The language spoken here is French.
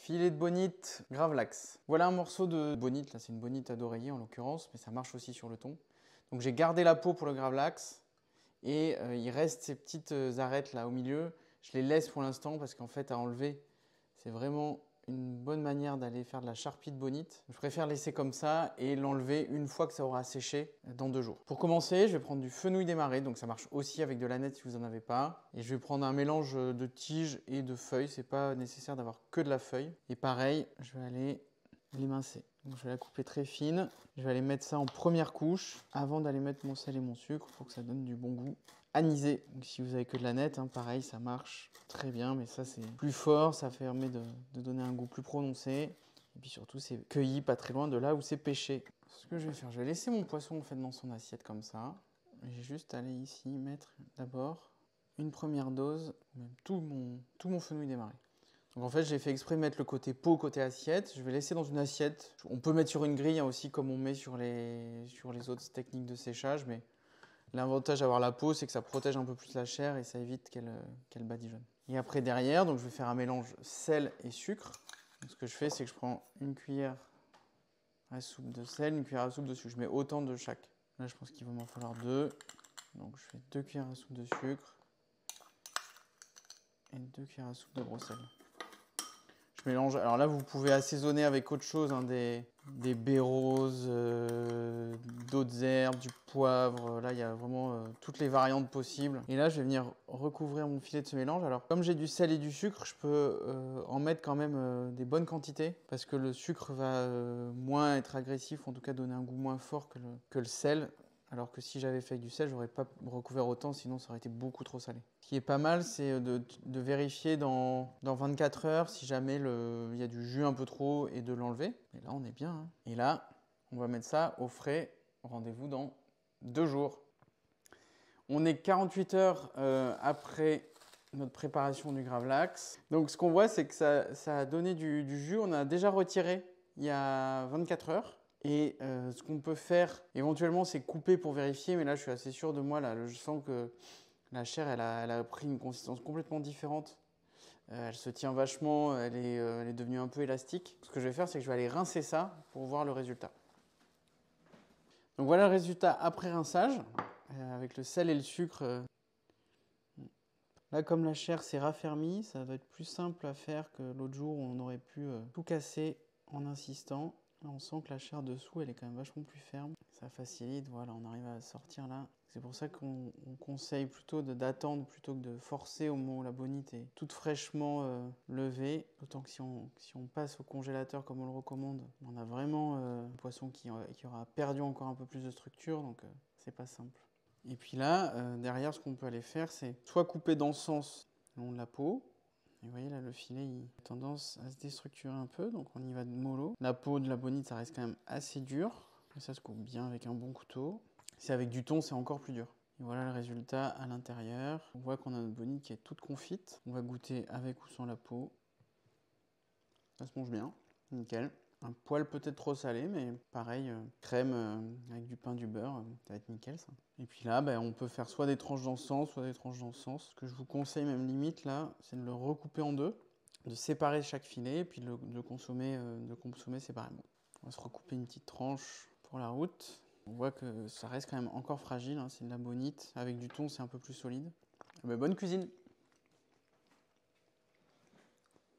Filet de bonite Gravlax. Voilà un morceau de bonite, là c'est une bonite à d'oreiller en l'occurrence, mais ça marche aussi sur le thon. Donc j'ai gardé la peau pour le Gravlax et il reste ces petites arêtes là au milieu. Je les laisse pour l'instant parce qu'en fait à enlever, c'est vraiment une bonne manière d'aller faire de la charpie de bonite. Je préfère laisser comme ça et l'enlever une fois que ça aura séché dans 2 jours. Pour commencer, je vais prendre du fenouil des marais, donc ça marche aussi avec de l'aneth si vous n'en avez pas. Et je vais prendre un mélange de tiges et de feuilles, c'est pas nécessaire d'avoir que de la feuille. Et pareil, je vais aller l'émincer. Donc je vais la couper très fine. Je vais aller mettre ça en première couche avant d'aller mettre mon sel et mon sucre pour que ça donne du bon goût. Anisé. Donc si vous avez que de l'aneth, pareil, ça marche très bien, mais ça c'est plus fort, ça permet de donner un goût plus prononcé. Et puis surtout, c'est cueilli pas très loin de là où c'est pêché. Ce que je vais faire, je vais laisser mon poisson en fait dans son assiette comme ça. J'ai juste aller ici mettre d'abord une première dose, même tout mon fenouil des marais. Donc en fait, j'ai fait exprès de mettre le côté peau, côté assiette. Je vais laisser dans une assiette. On peut mettre sur une grille aussi, comme on met sur les autres techniques de séchage. Mais l'avantage d'avoir la peau, c'est que ça protège un peu plus la chair et ça évite qu'elle badigeonne. Et après, derrière, donc je vais faire un mélange sel et sucre. Donc, ce que je fais, c'est que je prends une cuillère à soupe de sel, une cuillère à soupe de sucre. Je mets autant de chaque. Là, je pense qu'il va m'en falloir 2. Donc je fais 2 cuillères à soupe de sucre et 2 cuillères à soupe de gros sel. Je mélange. Alors là, vous pouvez assaisonner avec autre chose, des baies roses, d'autres herbes, du poivre. Là, il y a vraiment toutes les variantes possibles. Et là, je vais venir recouvrir mon filet de ce mélange. Alors, comme j'ai du sel et du sucre, je peux en mettre quand même des bonnes quantités parce que le sucre va moins être agressif, en tout cas donner un goût moins fort que le sel. Alors que si j'avais fait avec du sel, j'aurais pas recouvert autant, sinon ça aurait été beaucoup trop salé. Ce qui est pas mal, c'est de vérifier dans 24 heures si jamais il y a du jus un peu trop et de l'enlever. Et là, on est bien. Hein. Et là, on va mettre ça au frais. Rendez-vous dans 2 jours. On est 48 heures après notre préparation du Gravlax. Donc ce qu'on voit, c'est que ça a donné du jus. On a déjà retiré il y a 24 heures. Et ce qu'on peut faire éventuellement, c'est couper pour vérifier. Mais là, je suis assez sûr de moi. Là, je sens que la chair, elle a pris une consistance complètement différente. Elle se tient vachement, elle est devenue un peu élastique. Ce que je vais faire, c'est que je vais aller rincer ça pour voir le résultat. Donc voilà le résultat après rinçage, avec le sel et le sucre. Là, comme la chair s'est raffermie, ça va être plus simple à faire que l'autre jour où on aurait pu tout casser en insistant. Là, on sent que la chair dessous, elle est quand même vachement plus ferme. Ça facilite, voilà, on arrive à sortir là. C'est pour ça qu'on conseille plutôt d'attendre plutôt que de forcer au moment où la bonite est toute fraîchement levée. D'autant que si on passe au congélateur comme on le recommande, on a vraiment un poisson qui aura perdu encore un peu plus de structure, donc c'est pas simple. Et puis là, derrière, ce qu'on peut aller faire, c'est soit couper dans ce sens le long de la peau. Et vous voyez là, le filet, il a tendance à se déstructurer un peu, donc on y va de mollo. La peau de la bonite, ça reste quand même assez dur. Et ça se coupe bien avec un bon couteau. Si c'est avec du thon, c'est encore plus dur. Et voilà le résultat à l'intérieur. On voit qu'on a notre bonite qui est toute confite. On va goûter avec ou sans la peau. Ça se mange bien, nickel. Un poil peut-être trop salé, mais pareil, crème avec du pain, du beurre, ça va être nickel ça. Et puis là, on peut faire soit des tranches dans ce sens, soit des tranches dans ce sens. Ce que je vous conseille même limite là, c'est de le recouper en deux, de séparer chaque filet et puis de le consommer séparément. On va se recouper une petite tranche pour la route. On voit que ça reste quand même encore fragile, hein, c'est de la bonite. Avec du thon, c'est un peu plus solide. Bonne cuisine!